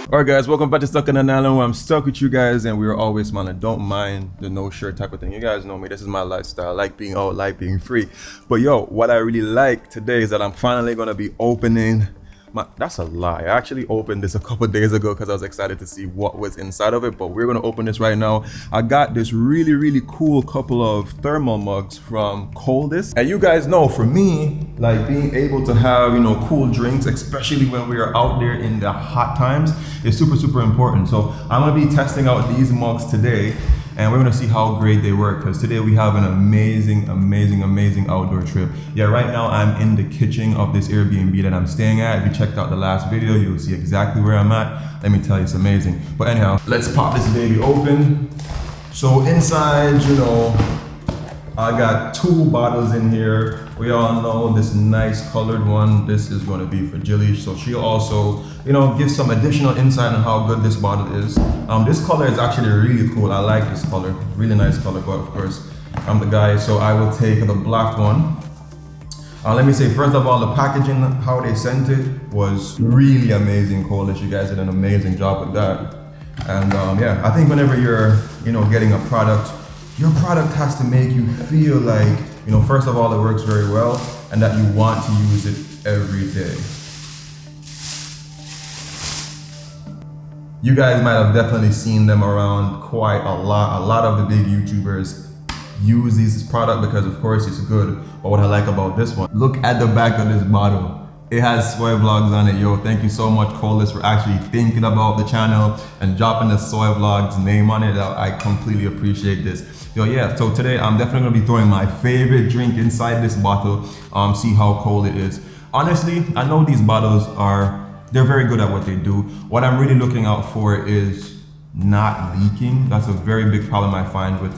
Alright guys, welcome back to Stuck in an Island where I'm stuck with you guys and we're always smiling. Don't mind the no shirt type of thing. You guys know me, this is my lifestyle. I like being out, like being free. But yo, what I really like today is that I'm finally gonna be opening that's a lie. I actually opened this a couple days ago because I was excited to see what was inside of it, but we're gonna open this right now. I got this really cool couple of thermal mugs from Coldest. And you guys know, for me, like being able to have, you know, cool drinks, especially when we are out there in the hot times, is super important. So I'm gonna be testing out these mugs today and we're gonna see how great they work, because today we have an amazing outdoor trip. Yeah, right now I'm in the kitchen of this Airbnb that I'm staying at. If you checked out the last video, you'll see exactly where I'm at. Let me tell you, it's amazing. But anyhow, let's pop this baby open. So inside, you know, I got 2 bottles in here. We all know this nice colored one. This is going to be for Jilly, so she'll also, you know, give some additional insight on how good this bottle is. This color is actually really cool. I like this color, really nice color. But of course, I'm the guy, so I will take the black one. Let me say, first of all, the packaging, how they sent it was really amazing. Coldest, you guys did an amazing job with that. And yeah, I think whenever you're, you know, getting a product, your product has to make you feel like, you know, first of all, it works very well and that you want to use it every day. You guys might have definitely seen them around quite a lot. A lot of the big YouTubers use this product because of course it's good. But what I like about this one, look at the back of this bottle. It has Soai Vlogs on it. Yo, thank you so much, Coldest, for actually thinking about the channel and dropping the Soai Vlogs name on it. I completely appreciate this. Yo, yeah, so today I'm definitely gonna be throwing my favorite drink inside this bottle, see how cold it is. Honestly, I know these bottles they're very good at what they do. What I'm really looking out for is not leaking. That's a very big problem I find with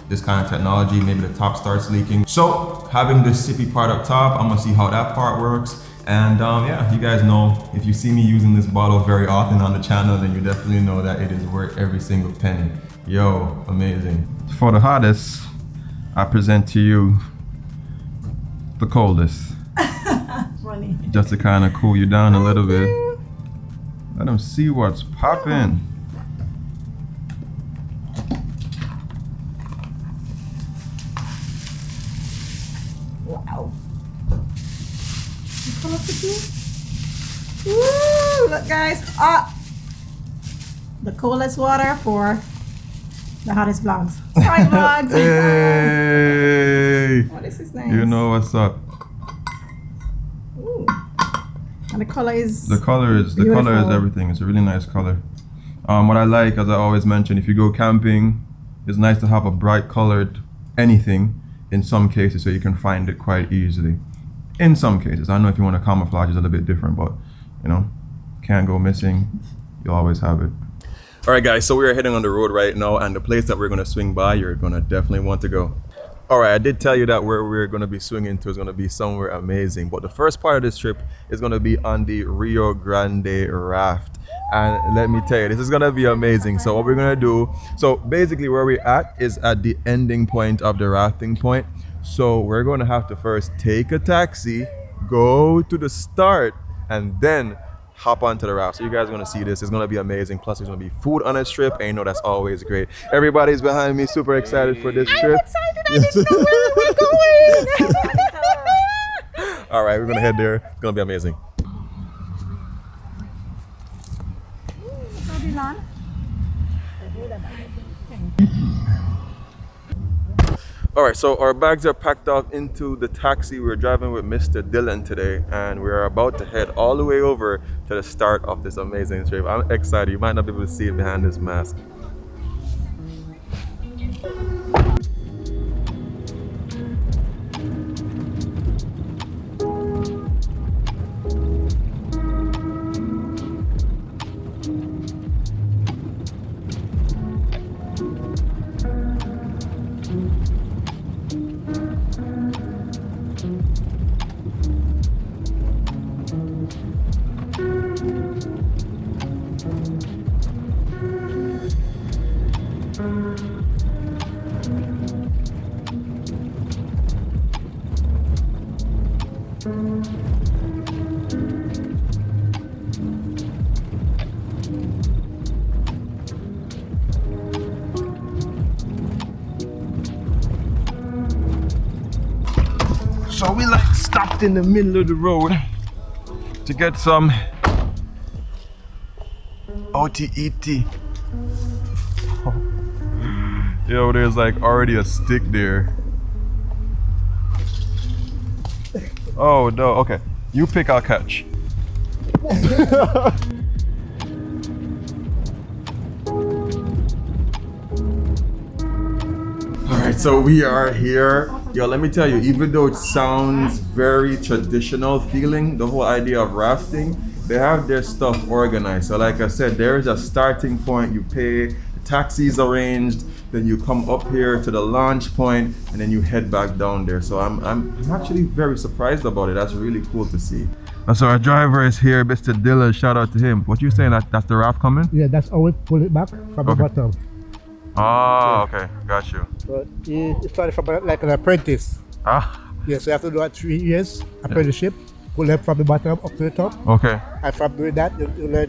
this kind of technology. Maybe the top starts leaking. So having this sippy part up top, I'm gonna see how that part works. And yeah, you guys know, if you see me using this bottle very often on the channel, then you definitely know that it is worth every single penny. Yo, amazing. For the hottest, I present to you the Coldest. Funny. Just to kind of cool you down a little bit. Let them see what's popping. Wow. Woo! Look, guys. The coldest water for the hottest vlogs. Soai Vlogs. Hey! What is his name? You know what's up. Ooh. And the color is everything. It's a really nice color. What I like, as I always mention, if you go camping, it's nice to have a bright colored anything in some cases so you can find it quite easily. In some cases, I know if you want to camouflage, it's a little bit different, but you know, can't go missing. You'll always have it. All right, guys, so we are heading on the road right now, and the place that we're going to swing by, you're going to definitely want to go. All right, I did tell you that where we're going to be swinging to is going to be somewhere amazing, but the first part of this trip is going to be on the Rio Grande Raft. And let me tell you, this is going to be amazing. So what we're going to do, so basically where we're at is at the ending point of the rafting point. So we're going to have to first take a taxi, go to the start, and then hop onto the raft. So you guys are gonna see this. It's gonna be amazing. Plus there's gonna be food on this trip, and you know that's always great. Everybody's behind me, super excited for this trip. I'm excited. I didn't know where we were going. All right, we're gonna head there. It's gonna be amazing. All right, so our bags are packed up into the taxi. We're driving with Mr. Dylan today, and we're about to head all the way over to the start of this amazing trip. I'm excited. You might not be able to see it behind this mask. So we like stopped in the middle of the road to get some OTET. Yo, there's like already a stick there. Oh no, okay. You pick, I'll catch. Alright, so we are here. Yo, let me tell you, even though it sounds very traditional feeling, the whole idea of rafting, they have their stuff organized. So like I said, there's a starting point, you pay, the taxi's arranged, then you come up here to the launch point, and then you head back down there. So I'm actually very surprised about it. That's really cool to see. So our driver is here, Mr. Dilla, shout out to him. What you saying, that's the raft coming? Yeah, that's how we pull it back from the bottom. Oh, okay, got you. So it started from like an apprentice. Ah, Yeah, so you have to do that 3 years apprenticeship, pull them from the bottom up to the top. okay. And from doing that, you learn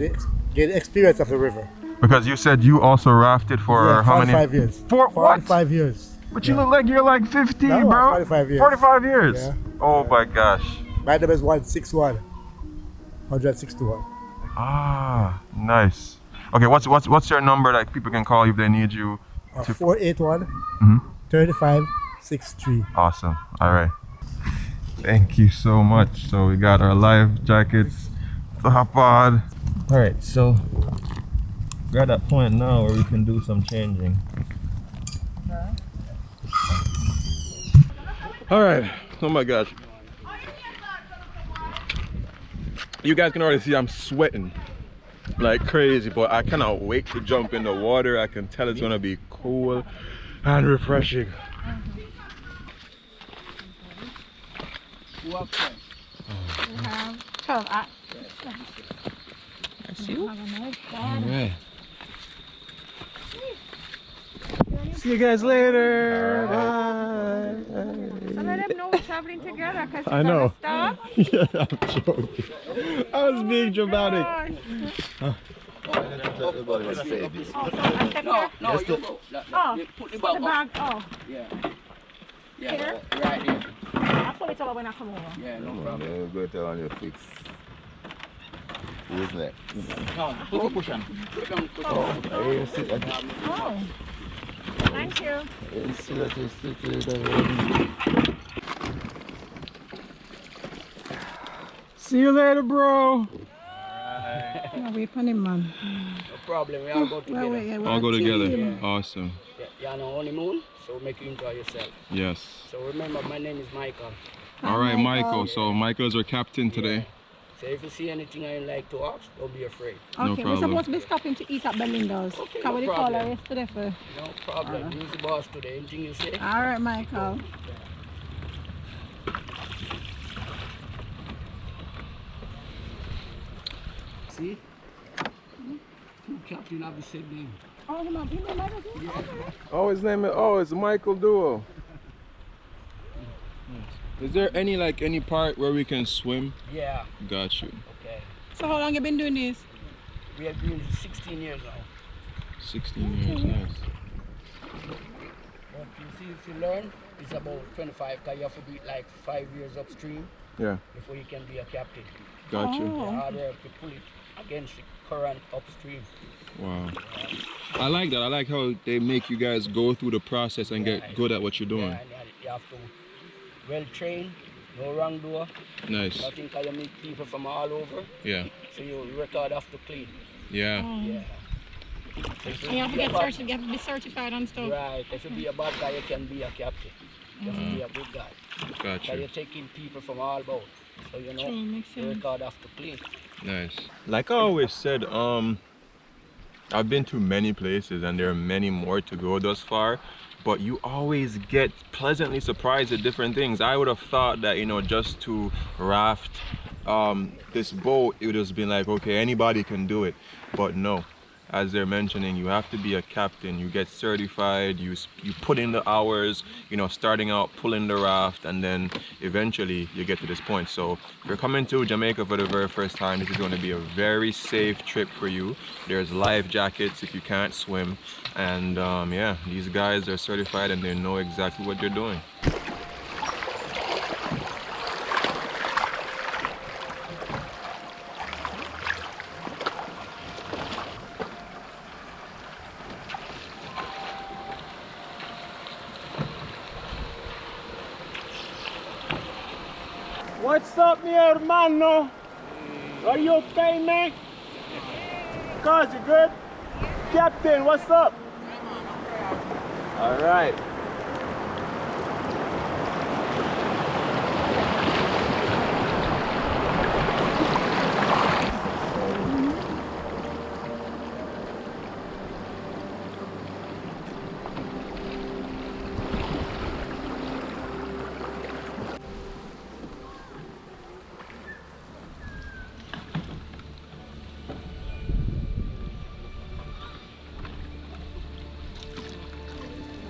get the experience of the river. Because you said you also rafted for Yeah, how many? 45 years. For what? 45 years. But you look like you're like 50, No, bro. 45 years. 45 years. Yeah. Oh my gosh. My number is 161. 161. Ah, nice. Okay, what's your number that people can call you if they need you? 481 35 63. Awesome. All right. Thank you so much. So we got our life jackets to hop on. All right, so we're at that point now where we can do some changing. All right. Oh my gosh. You guys can already see I'm sweating like crazy, but I cannot wait to jump in the water. I can tell it's gonna be cool and refreshing. Alright. See you guys later. Bye. So let them know we're traveling together because I know. Stop. Yeah, I'm joking. I was being dramatic. No, you go. Put the bag. Oh. Yeah. Here? Right here. I'll pull it over when I come over. Yeah, no problem. Go to on your fix. Who's next? No, put the cushion. Put them cushion. Oh. Thank you. See you later, bro. Wait for him, man. No problem. We all go together. All go together. Yeah. Awesome. You're on a honeymoon, so make you enjoy yourself. Yes. So remember, my name is Michael. All right, Michael. So Michael's our captain today. So if you see anything I like to ask, don't be afraid. No Okay, we're problem. supposed to be stopping to eat at Belinda's. Okay, Can no we call her problem. yesterday for? No problem. Use the boss today. Anything you say? All right, Michael. See? Two captain have the same name. Oh, he might be Michael. Oh, his name is, it's Michael Duo. Is there any part where we can swim? Yeah. Got you. Okay. So how long you been doing this? We have been 16 years now. 16 years, nice. But you see, if you learn, it's about 25, because you have to be like 5 years upstream Yeah, before you can be a captain. got you. The harder to pull it against the current upstream. Wow. I like that. I like how they make you guys go through the process and get good at what you're doing. Yeah, and you have to well train, no wrongdoer. Nice. Nothing, because you meet people from all over, Yeah. so your record have to clean. Yeah. Yeah. So if And you have to be a get bad- certified. You have to be certified and stuff. Right. If you be a bad guy, you can be a captain. You have to be a good guy. Got Because you. you're taking people from all about. So you know, True, makes your sense. record have to clean. Nice. Like I always said, I've been to many places and there are many more to go thus far, but you always get pleasantly surprised at different things. I would have thought that, just to raft this boat, it would have been like, okay, anybody can do it, but no. As they're mentioning, you have to be a captain, you get certified, you put in the hours, starting out, pulling the raft, and then eventually you get to this point. So if you're coming to Jamaica for the very first time, this is going to be a very safe trip for you. There's life jackets if you can't swim, and yeah, these guys are certified and they know exactly what they're doing. What's up, mi hermano? Are you okay, man? Cuz, you good? Captain, what's up? All right.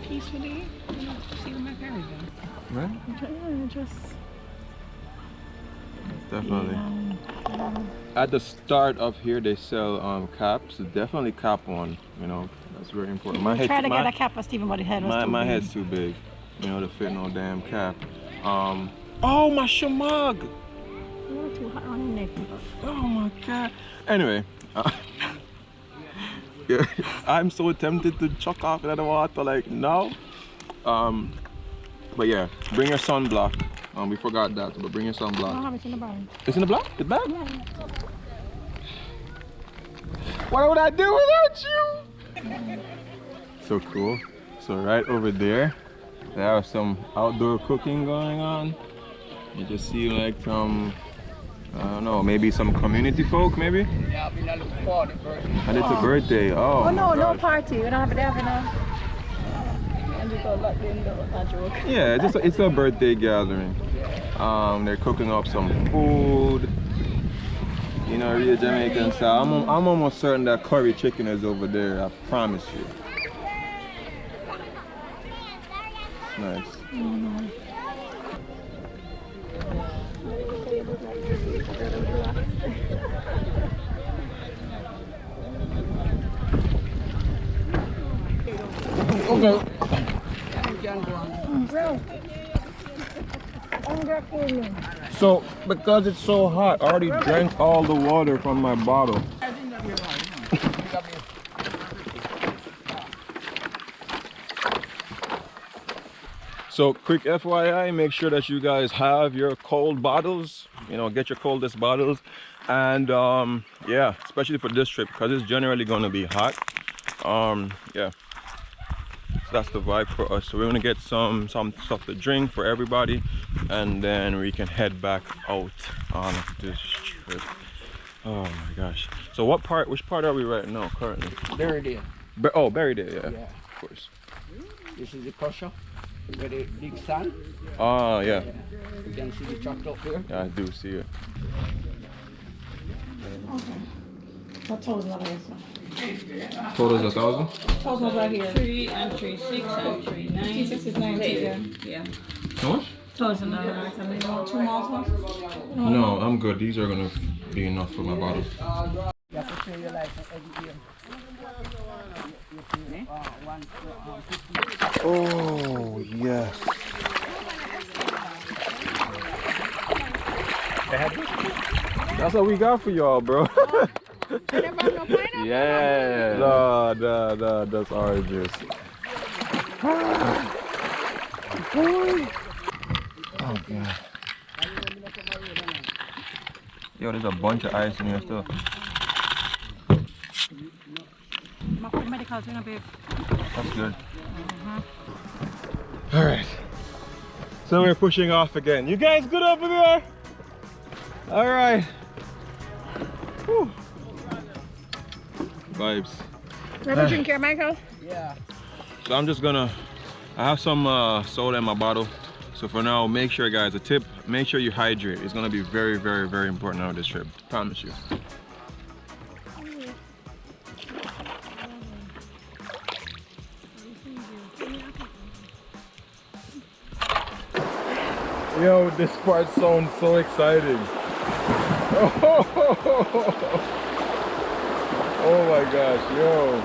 Peacefully, see where my parents are. Right? Just Definitely. At the start of here, they sell caps. Definitely cap one. You know, that's very important. try to get a cap for Stephen, but his head was too my big. head's too big. You know, to fit no damn cap. Oh my shamag! You're too hot on your neck. Oh my god. Anyway, yeah, I'm so tempted to chuck off in the water like now. But yeah, bring your sunblock. We forgot that, but bring your sunblock. I don't have it in the bag. It's in the block? The bag? Yeah. What would I do without you? So cool. So right over there, there are some outdoor cooking going on. You just see like some, I don't know, maybe some community folk, maybe? Yeah, we not looking for the birthday. And it's a birthday. Oh, Oh no, my no gosh. party. We don't have it there for now. And we go lock in the joke. Yeah, it's a birthday gathering. They're cooking up some food. You know, Rio Jamaican style. I'm almost certain that curry chicken is over there. I promise you. Nice. Okay. So, because it's so hot, I already drank all the water from my bottle. So, quick FYI, make sure that you guys have your cold bottles. You know, get your coldest bottles. And yeah, especially for this trip, because it's generally going to be hot. Yeah. So that's the vibe for us. So we're gonna get some stuff to drink for everybody, and then we can head back out on this trip. Oh my gosh. So which part are we right now currently? There. Oh, buried it, yeah. Yeah. Of course. This is the crusher with the big sand. Oh yeah. You can see the truck up there. Yeah, I do see it. What total of this one? Total is 1,000? Total right here. 3 and 3, 6 and 3, 9. 6 is 90, yeah. Yeah. How much? $1,000. And then you want 2 maltons? No, I'm good. These are gonna be enough for my bottle. You have to show your license every game. Oh yes. That's what we got for y'all, bro. Yeah. No, that's oranges. Oh god. Yo, there's a bunch of ice in here still. My food medical's gonna be. That's good. All right. So we're pushing off again. You guys good over there? All right. Whew. Vibes. Have a drink here, Michael? Yeah. So I'm just gonna, I have some soda in my bottle. So for now, make sure guys, a tip, make sure you hydrate. It's gonna be very, very, very important on this trip. Promise you. Yo, this part sounds so exciting. Oh my gosh, yo.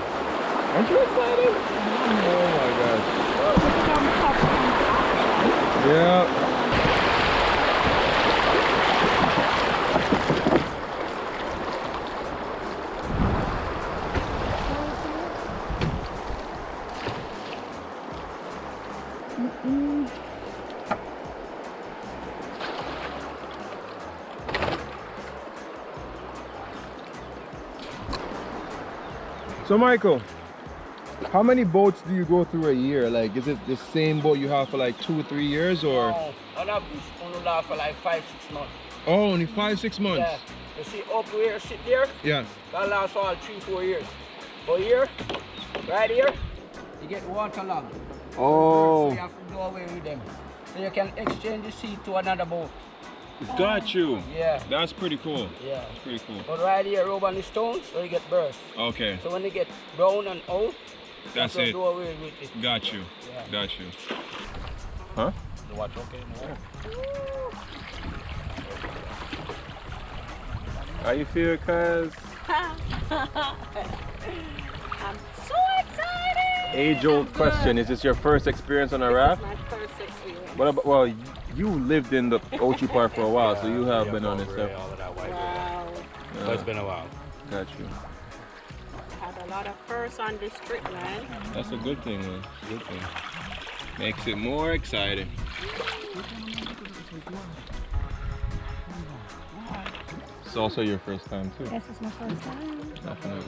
Aren't you excited? Oh my gosh. Yeah. So Michael, how many boats do you go through a year? Like, is it the same boat you have for like 2 or 3 years, or? No, one of these only last for like 5-6 months. Oh, only 5-6 months. Yeah. You see up here, sit there. Yeah. That lasts all 3-4 years. But here, right here, you get waterlogged. Oh. So you have to do away with them. So you can exchange the seat to another boat. Got you. Yeah. That's pretty cool. Yeah. That's pretty cool. But right here, rub on the stones, so you get burst. Okay. So when they get brown and old, That's you have it. to do away with it. Got you. Yeah. Got you. Huh? The watch okay? No. How you feel, cuz? I'm so excited. Age-old question. Is this your first experience on a raft? My first experience. What about, well, you lived in the Ochi part for a while, so you have Yeah, been on this Mulberry, stuff. all of that white Wow. But it's been a while. Got you. Had a lot of firsts on this trip, man. That's a good thing, man. Good thing. Makes it more exciting. It's also your first time too. This is my first time. Definitely.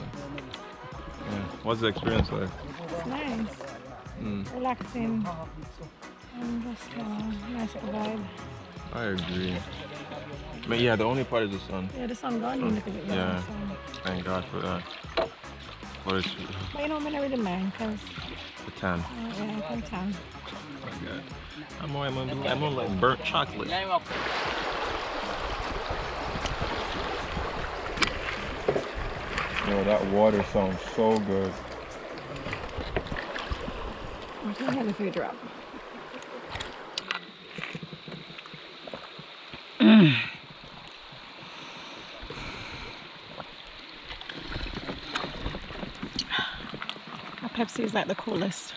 Yeah. What's the experience like? It's nice. Relaxing. And just nice vibe. I agree. But yeah, the only part is the sun. Yeah, the sun gone a little bit. Yeah. So. Thank God for that. But it's But you know, I don't really mind because the tan. yeah, I can tan. My God. I'm on like burnt chocolate. Yo, that water sounds so good. I can hear the food drop. My Pepsi is like the coolest.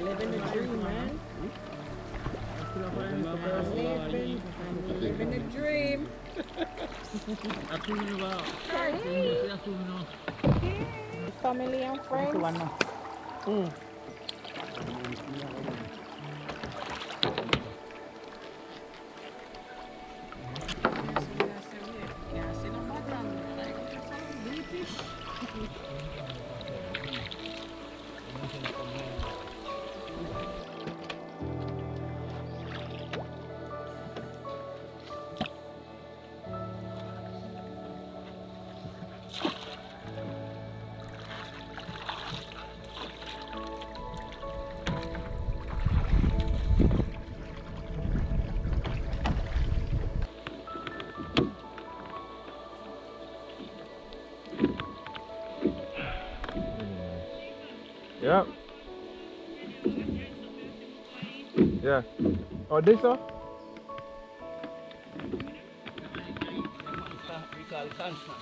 Living the dream, man. Living the dream. Family and friends. Yep. Yeah. Oh, this one? We call it sunshine.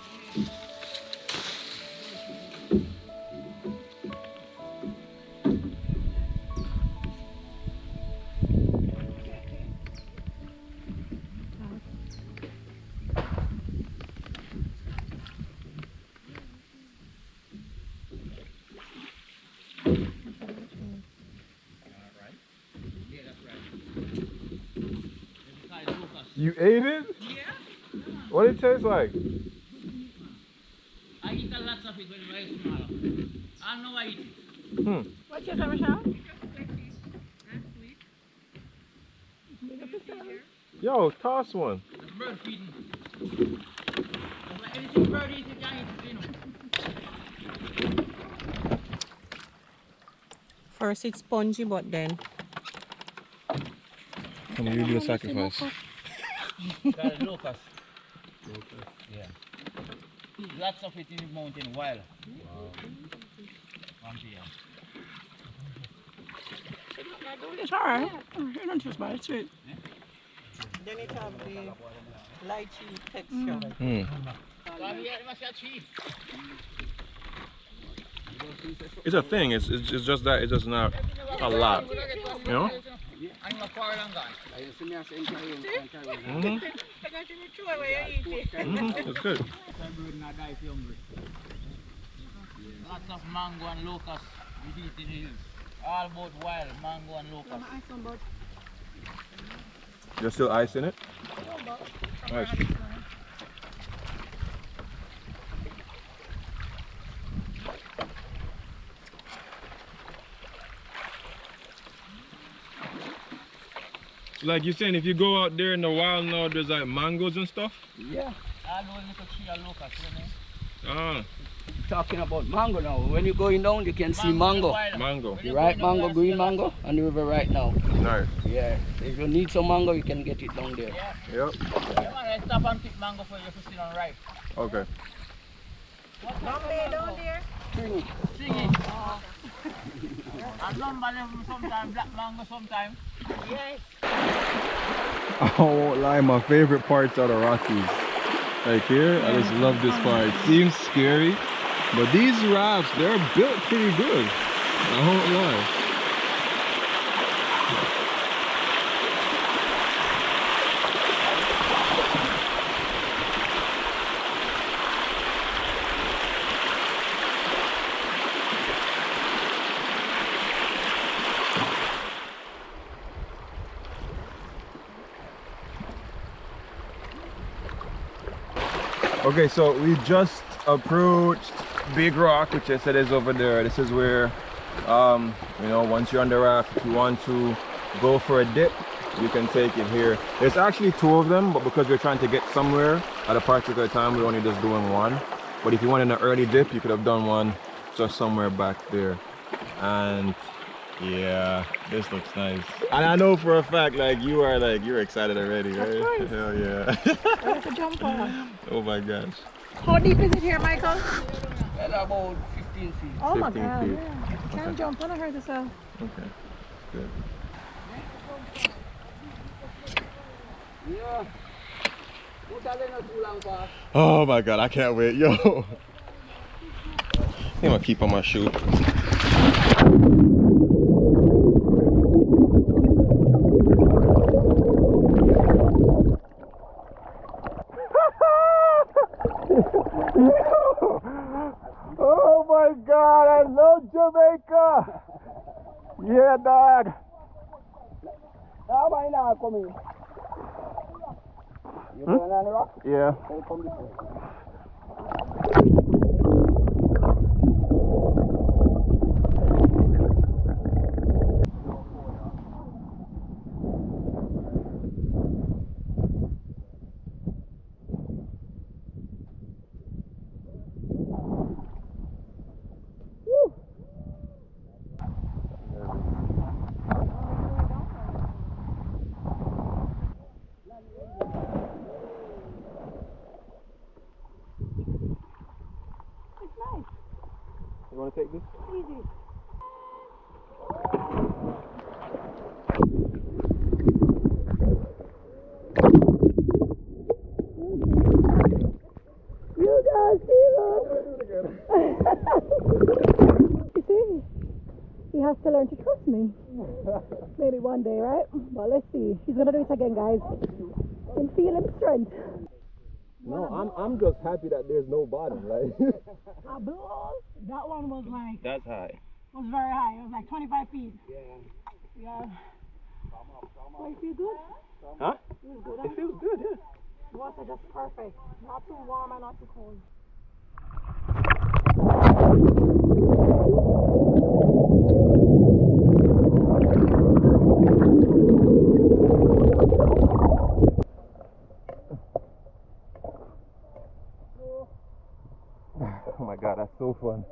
You ate it? Yeah. What did it taste like? I eat a lot of it when I was smaller. I know I eat it. What's your Michelle? Yo, toss one. That's bird feeding. That's like anything bird eats, you can eat it, you know. First it's spongy, but then. Can you do a sacrifice? Got a locust. Yeah. Lots of it in the mountain wild. Wow. It's alright. You don't just buy it sweet. Then it have the lychee texture. It's a thing. It's just that it's just not a lot. You know? It's good. Lots of mango and locust. We eat in the hills. All about wild mango and locust. There's still ice in it? Nice. So like you're saying, if you go out there in the wild now, there's like mangoes and stuff? Yeah. All those little tree and locust, you know? Ah. Talking about mango now. When you're going down, you can see mango. Mango. The ripe mango, green mango, on the river right now. Nice. Yeah. If you need some mango, you can get it down there. Yeah. Yep. Yeah, man, I stop and pick mango for you to sit on ripe. Okay. Down there. Stringy. And number them sometimes, black mango sometimes. Yes. I won't lie, my favorite parts are the Rockies. Like here, I just love this part. It seems scary, but these rafts, they're built pretty good. I won't lie. Okay, so we just approached Big Rock, which I said is over there. This is where, you know, once you're on the raft, if you want to go for a dip, you can take it here. There's actually two of them, but because we're trying to get somewhere at a particular time, we're only just doing one. But if you wanted an early dip, you could have done one just somewhere back there. And yeah, this looks nice. And I know for a fact, like you're excited already, right? Of course. Hell yeah. Let's jump on. Oh my gosh. How deep is it here, Michael? At about 15 feet. Oh my 15 God. feet. Yeah. Can't jump on. I heard this. Okay, good. Yeah. Oh my God, I can't wait, yo. I'm gonna keep on my shoe. Oh my God, I love Jamaica. Yeah, dog. How about now coming? You going on the rock? Yeah. Or come this way? You want to take this? Easy. You guys see that? You see, he has to learn to trust me. Maybe one day, right? Well, let's see. He's gonna do it again, guys. And feel his strength. No, I'm just happy that there's no bottom, like. A blow, that one was like, That's high. was very high. It was like 25 feet. Yeah. Yeah. Oh, you feel good? Huh? Feels good, It feels good, yeah. Water just perfect. Not too warm and not too cold. Oh my god, that's so fun.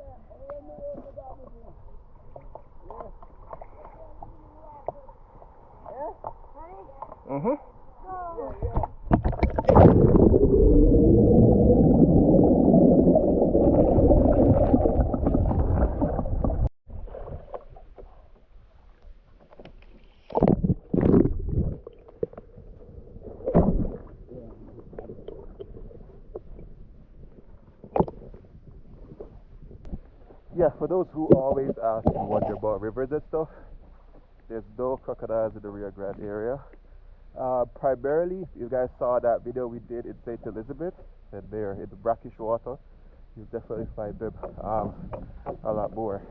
Mm-hmm. Yeah, for those who always ask and wonder about rivers and stuff, there's no crocodiles in the Rio Grande area. Primarily, if you guys saw that video we did in St. Elizabeth, and there in the brackish water, you'll definitely find them a lot more.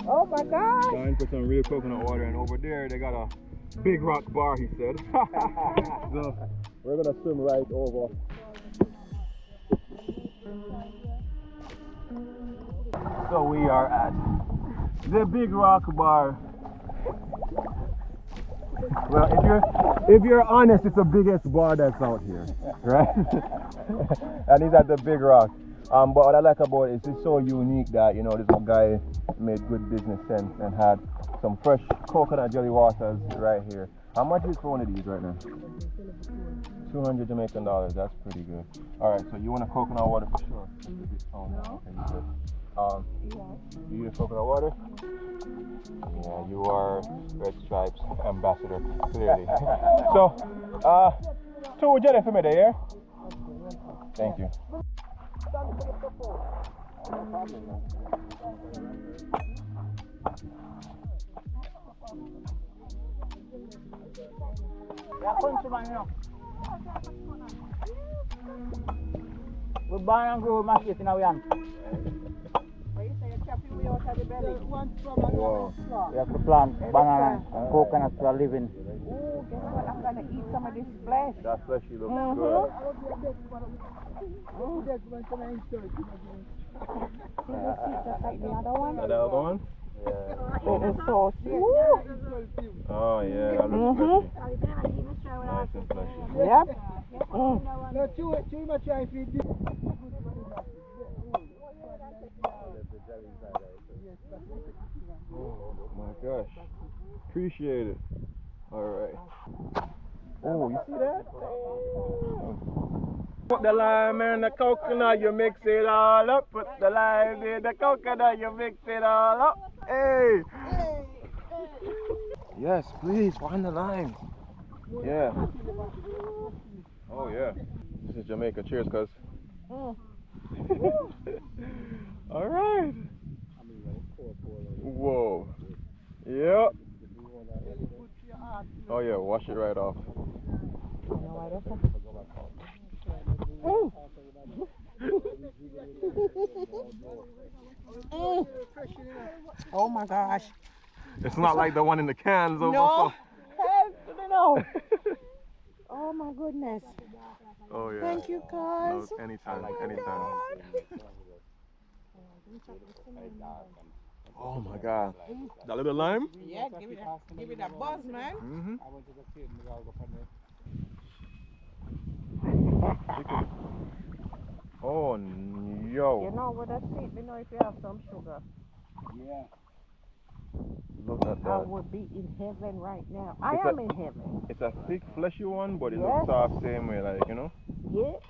Oh my gosh! Going for some real coconut water, and over there they got a big rock bar, he said. So we're gonna swim right over. So we are at the big rock bar. Well, if you're honest, it's the biggest bar that's out here, right? And he's at the big rock. But what I like about it is it's so unique that, you know, this guy made good business sense and had some fresh coconut jelly waters right here. How much is for one of these right now? 200 Jamaican dollars. That's pretty good. All right, so you want a coconut water for sure? Oh no. You use coconut water? Yeah, you are Red Stripes ambassador, clearly. So, 2 jelly for me there, yeah? Thank you. We buy and grow mashed in our hand. Wow. We have to plant banana and coconuts for a living. Oh, guess what? I'm gonna eat some of this flesh. That fleshy looks good. Just like the other one. And the other one? It is so sweet. Oh yeah, that looks fleshy. Nice and fleshy. Yep. Oh my gosh. Appreciate it. Alright. Oh, you see that? Put the lime in the coconut, you mix it all up. Put the lime in the coconut, you mix it all up. Hey! Yes, please, find the lime. Yeah. Oh yeah. This is Jamaica. Cheers, cuz. Alright. Whoa. Yep. Oh yeah, wash it right off. Oh my gosh. It's not like the one in the cans over. No. No. Oh my goodness. Oh yeah. Thank you, guys. No, anytime, anytime. Oh my god. That little lime? Yeah, give it a buzz, man. Oh, You yo. know what that's sweet? You know if you have some sugar. Yeah. Look at I that. would be in heaven right now. I It's am a- in heaven. It's a thick, fleshy one, but it Yes. looks soft same way, like, you know? Yes.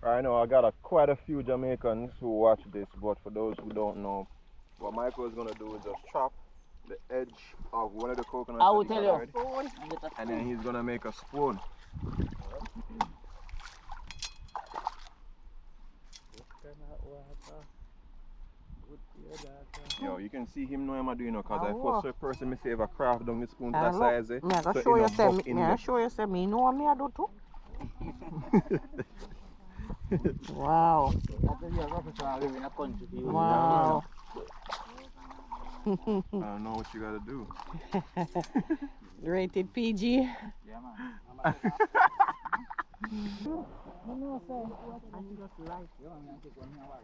I know I got quite a few Jamaicans who watch this, but for those who don't know, what Michael is gonna do is just chop the edge of one of the coconuts I will that he tell got you. already, and then he's gonna make a spoon. Yo, you can see him know I'm doing it because I first person me save a craft down the spoon to that size, eh? Me I So show it you no say buck in me I there. show you say me know what me I do too. Wow. I tell you, I live in a country. Wow. I don't know what you gotta do. Rated PG. Yeah, man. I just like Yeah, man, I take one here, why?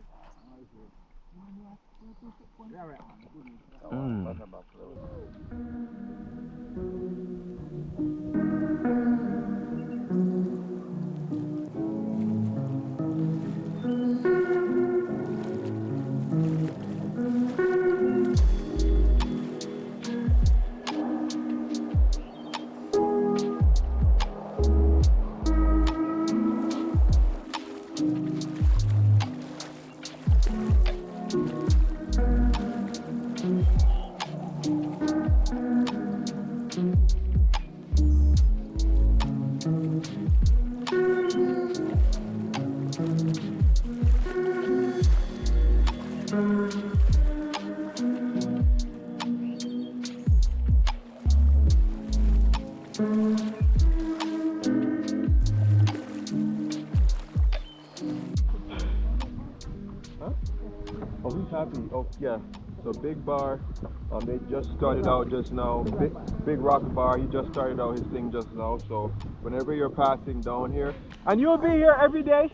Yeah, right, man. Good. Oh, he's happy. Oh, yeah. So big bar. They just started out just now. Big rock bar. He just started out his thing just now. So whenever you're passing down here, and you'll be here every day.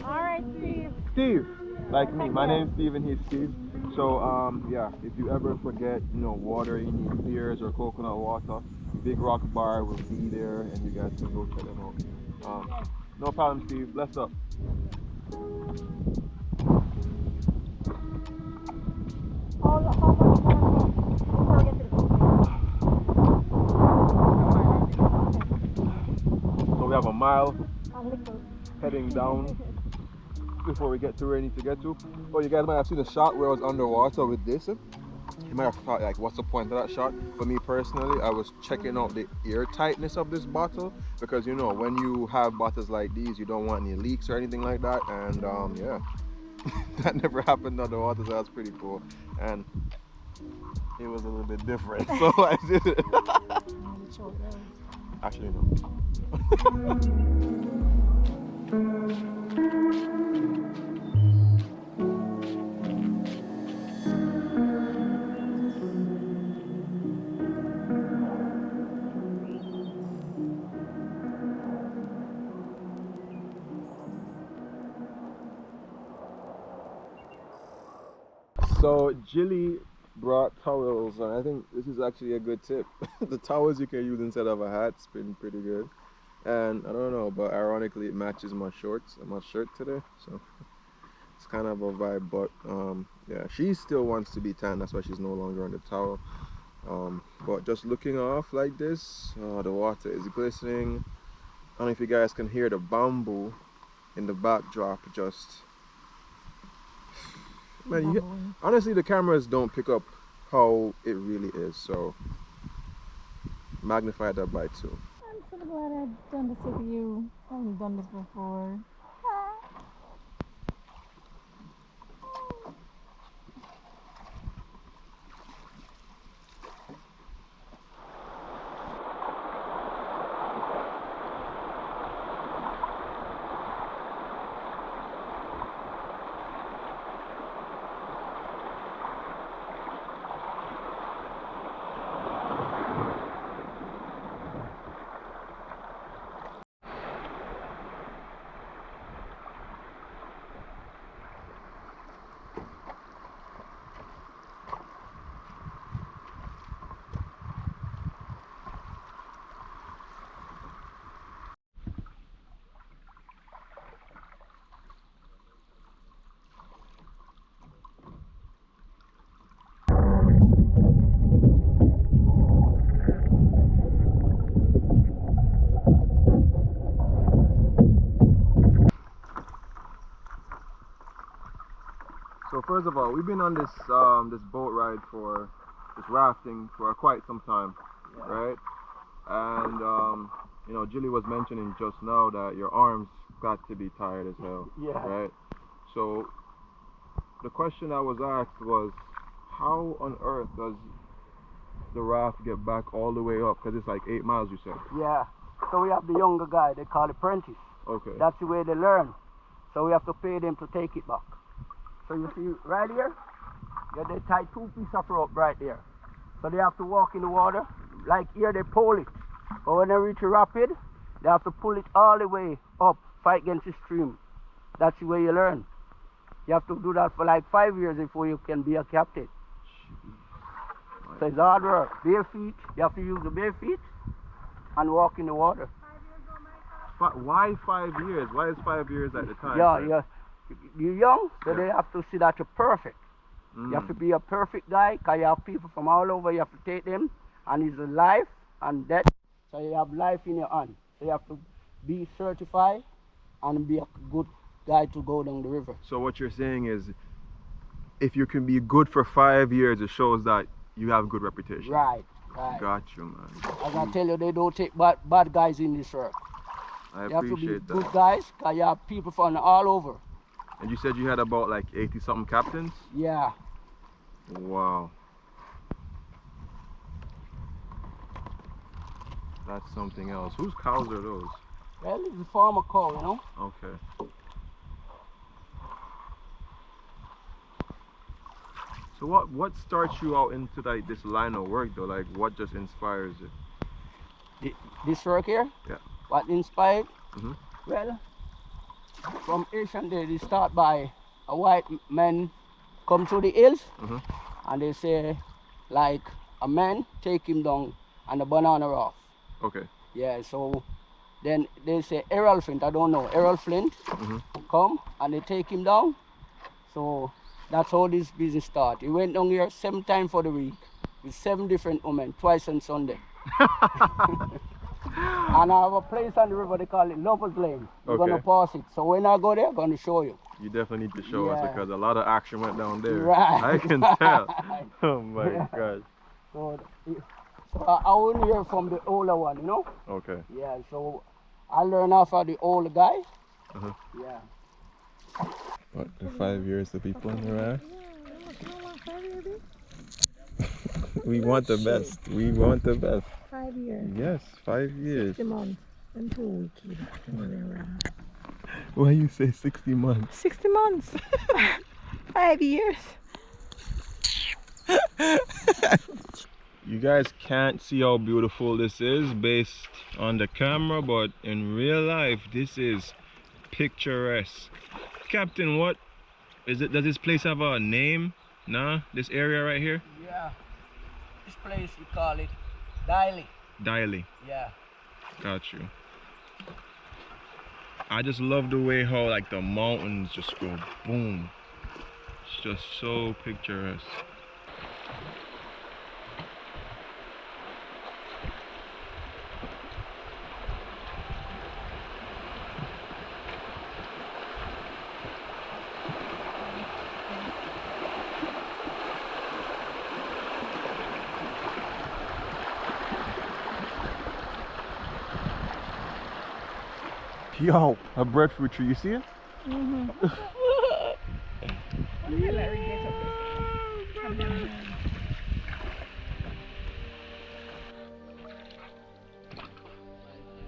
all right, Steve. Steve, like me. My name's Steve and he's Steve. So yeah, if you ever forget, you know, water, you need beers or coconut water, Big Rock Bar will be there, and you guys can go check them out. No problem, Steve. Bless up. How much more before we get to the So we have a mile and liquor? heading down before we get to where we need to get to. Oh, you guys might have seen a shot where I was underwater with this. You might have thought, like, what's the point of that shot? For me personally, I was checking out the air tightness of this bottle, because you know, when you have bottles like these, you don't want any leaks or anything like that. And yeah, that never happened underwater, so that's pretty cool. And it was a little bit different, so I did it. Actually, no. So Jilly brought towels, and I think this is actually a good tip. The towels you can use instead of a hat, it's been pretty good. And I don't know, but ironically it matches my shorts and my shirt today, so it's kind of a vibe. But yeah, she still wants to be tan, that's why she's no longer on the towel. But just looking off like this, the water is glistening. I don't know if you guys can hear the bamboo in the backdrop. Just, man, honestly, the cameras don't pick up how it really is, so magnify that by 2. I'm so glad I've done this with you. I haven't done this before. first of all, we've been on this this boat ride for this rafting for quite some time, right? And you know, Jilly was mentioning just now that your arms got to be tired as hell, right? So the question I was asked was, how on earth does the raft get back all the way up? Because it's like 8 miles, you said. Yeah. So we have the younger guy, they call apprentice. Okay. That's the way they learn. So we have to pay them to take it back. So you see right here, they tie 2 pieces of rope right there. So they have to walk in the water. Like here they pull it. But when they reach a rapid, they have to pull it all the way up, fight against the stream. That's the way you learn. You have to do that for like 5 years before you can be a captain. So it's hard work. Bare feet, you have to use the bare feet and walk in the water. Why 5 years? Why is 5 years at the time? Yeah. You're young, so they have to see that you're perfect. You have to be a perfect guy, because you have people from all over, you have to take them, and it's a life and death. So you have life in your hand. So you have to be certified and be a good guy to go down the river. So what you're saying is, if you can be good for 5 years, it shows that you have good reputation. Right. Got you, man. As I tell you, they don't take bad guys in this work. I You have to be appreciate that. good guys, because you have people from all over. And you said you had about like 80 something captains? Yeah. Wow. That's something else. Whose cows are those? Well, it's a farmer cow, you know. Okay. So what starts you out into like this line of work though? Like what just inspires it? This work here? Yeah. What inspired? Mhm. Well, from Asian day, they start by a white man come through the hills, and they say, like, a man take him down on the banana raft. Okay. Yeah, so then they say Errol Flint, I don't know, Errol Flint come and they take him down. So that's how this business started. He went down here 7 times for the week with 7 different women, twice on Sunday. And I have a place on the river, they call it Lover's Lane. We're going to pass it. So when I go there, I'm going to show you. You definitely need to show us Yeah. because a lot of action went down there. Right. I can tell. Oh my gosh. So I only hear from the older one, you know? Okay. Yeah, so I learn off of the older guy. Yeah. What, the 5 years of people in the raft? We want the best. We want the best. 5 years. Yes, 5 years. 60 months and 2 weeks. Why you say 60 months? 60 months. 5 years. You guys can't see how beautiful this is based on the camera, but in real life this is picturesque. Captain, what is it? Does this place have a name? Nah, this area right here? Yeah. This place we call it Diley. Diley. Yeah. Got you. I just love the way how like the mountains just go boom. It's just so picturesque. Yo, a breadfruit tree, you see it? They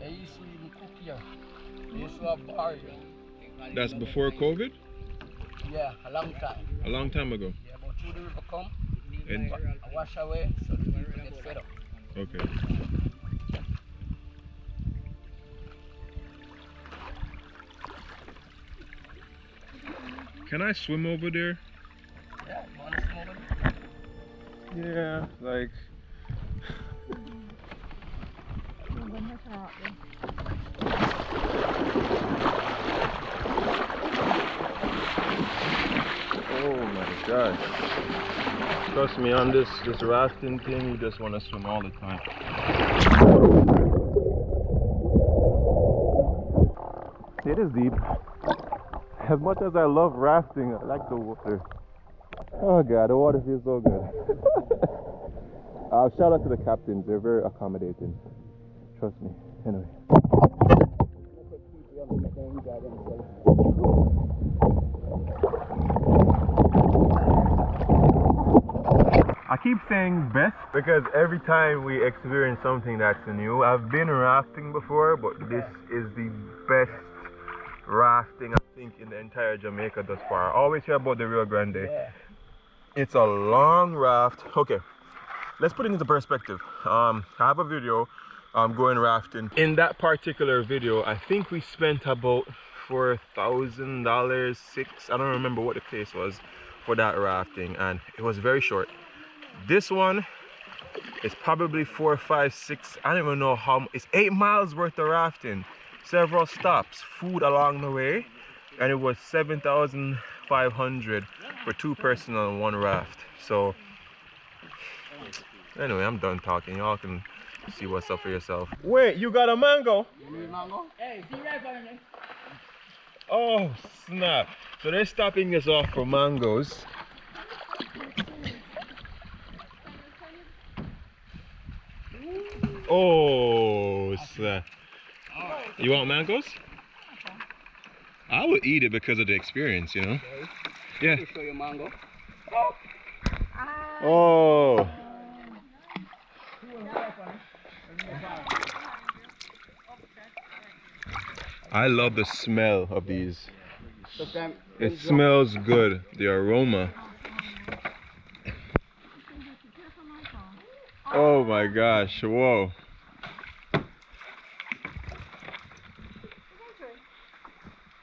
used to even cook here. They used to have bar here. That's before COVID? Yeah, a long time. A long time ago. Yeah, but through the river come And and wash away so the people get fed up. okay. Can I swim over there? Yeah, you want to swim over there? Yeah, like oh my gosh. Trust me, on this rafting thing, you just want to swim all the time. It is deep. As much as I love rafting, I like the water. Oh god, the water feels so good. Shout out to the captains, they're very accommodating. Trust me. Anyway. I keep saying best because every time we experience something that's new. I've been rafting before, but this is the best rafting I think in the entire Jamaica thus far. I always hear about the Rio Grande. Yeah. It's a long raft. Okay, let's put it into perspective. I have a video going rafting. In that particular video, I think we spent about $4,000, I don't remember what the place was for that rafting, and it was very short. This one is probably 4, 5, 6, I don't even know how, it's 8 miles worth of rafting, several stops, food along the way, and it was 7,500 for 2 person on 1 raft. So anyway, I'm done talking. Y'all can see what's up for yourself. Wait, you got a mango? You need mango? Hey, see right for me. Oh snap. So they're stopping us off for mangoes. Oh snap. You want mangoes? I would eat it because of the experience, you know? Yeah. Let me show you mango. Oh. I love the smell of these. It smells good, the aroma. Oh my gosh, whoa.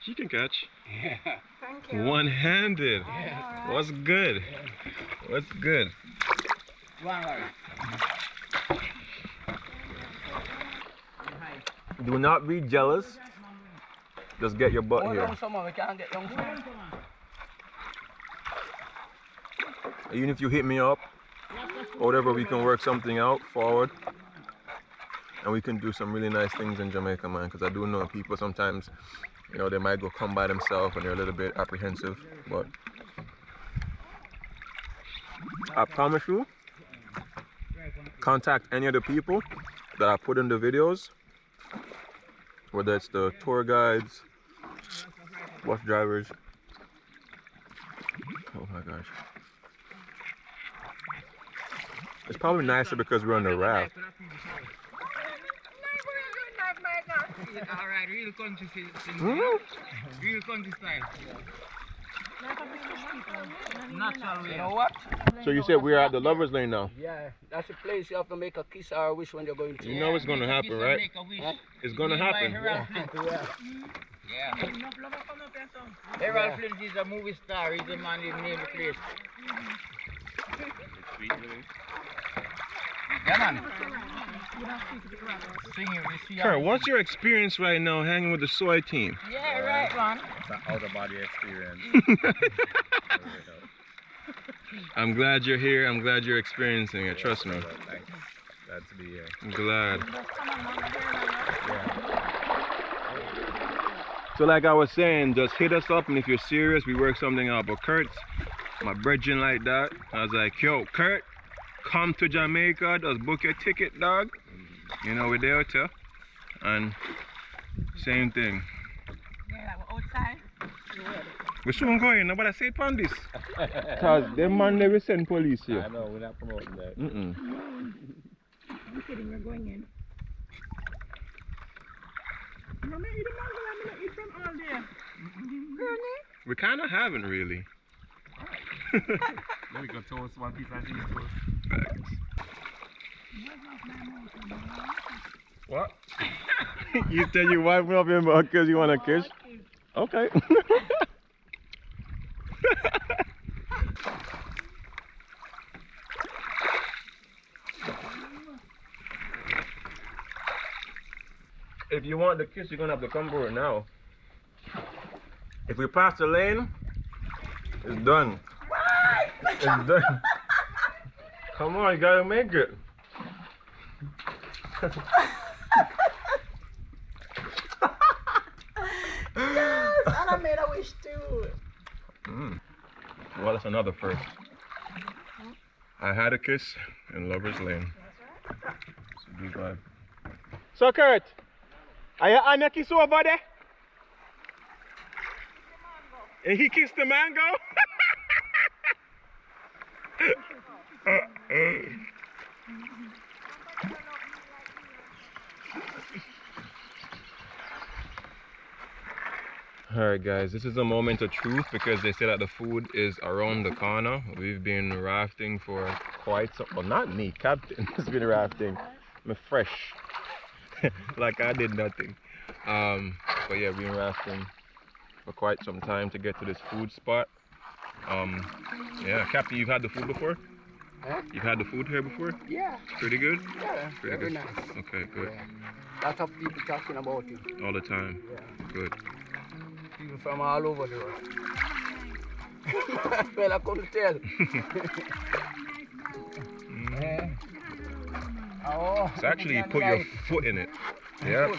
She can catch. Yeah. Thank you. One-handed. Yeah. What's good? What's good? Do not be jealous. Just get your butt here. We can't get young summer. Even if you hit me up, or whatever, we can work something out forward. And we can do some really nice things in Jamaica, man. Because I do know people sometimes, you know, they might go come by themselves and they're a little bit apprehensive. But I promise you, contact any of the people that I put in the videos, whether it's the tour guides, bus drivers. Oh my gosh. It's probably nicer because we're on the raft. Alright, real country real country style. Natural. You know what? So you said we're at the lovers lane now. Yeah, that's a place you have to make a kiss or a wish when you're going to. You know it's gonna happen, right? It's gonna happen. Yeah. Yeah. Herald Flint is a movie star. He's the man who named the place. Yeah, man. Kurt, what's your experience right now hanging with the Soai team? Yeah, right, man. It's an out of body experience. I'm glad you're here. I'm glad you're experiencing it. Trust me. Thanks. Glad to be here. I'm glad. So like I was saying, just hit us up, and if you're serious, we work something out. But Kurt's my brethren like that. I was like, yo, Kurt, come to Jamaica, just book your ticket, dog. You know, we're there too. And same thing. Yeah, like we're outside. We soon going, nobody say upon this. Because them man never send police here. I know, we're not promoting that. Mm-mm. I'm kidding, we're going in. Mommy, eat the mango I'm gonna eat from all day. Really? We kind of haven't really. Then we can toast one piece of cheese toast. Facts. What? You tell your wife up in because you want to kiss? Okay. If you want the kiss, you're gonna have to come for it now. If we pass the lane, it's done. It's done. Come on, you gotta make it. Yes, and I made a wish too. Well, that's another first. I had a kiss in Lover's Lane. It's a good vibe. So Kurt, are you on a kiss over there? And he kissed the mango? Alright guys, this is a moment of truth because they say that the food is around the corner. We've been rafting for quite some, well not me, Captain has been rafting. I'm fresh, like I did nothing. But yeah, we've been rafting for quite some time to get to this food spot. Yeah, Captain, you've had the food before? Huh? You've had the food here before? Yeah. Pretty good? Yeah, Pretty very good. nice. Okay, good. Yeah. Lots of people talking about it. All the time? Yeah. Good. People from all over the world. Well, I couldn't tell. Yeah. Oh, So actually you put your foot in it. Yeah.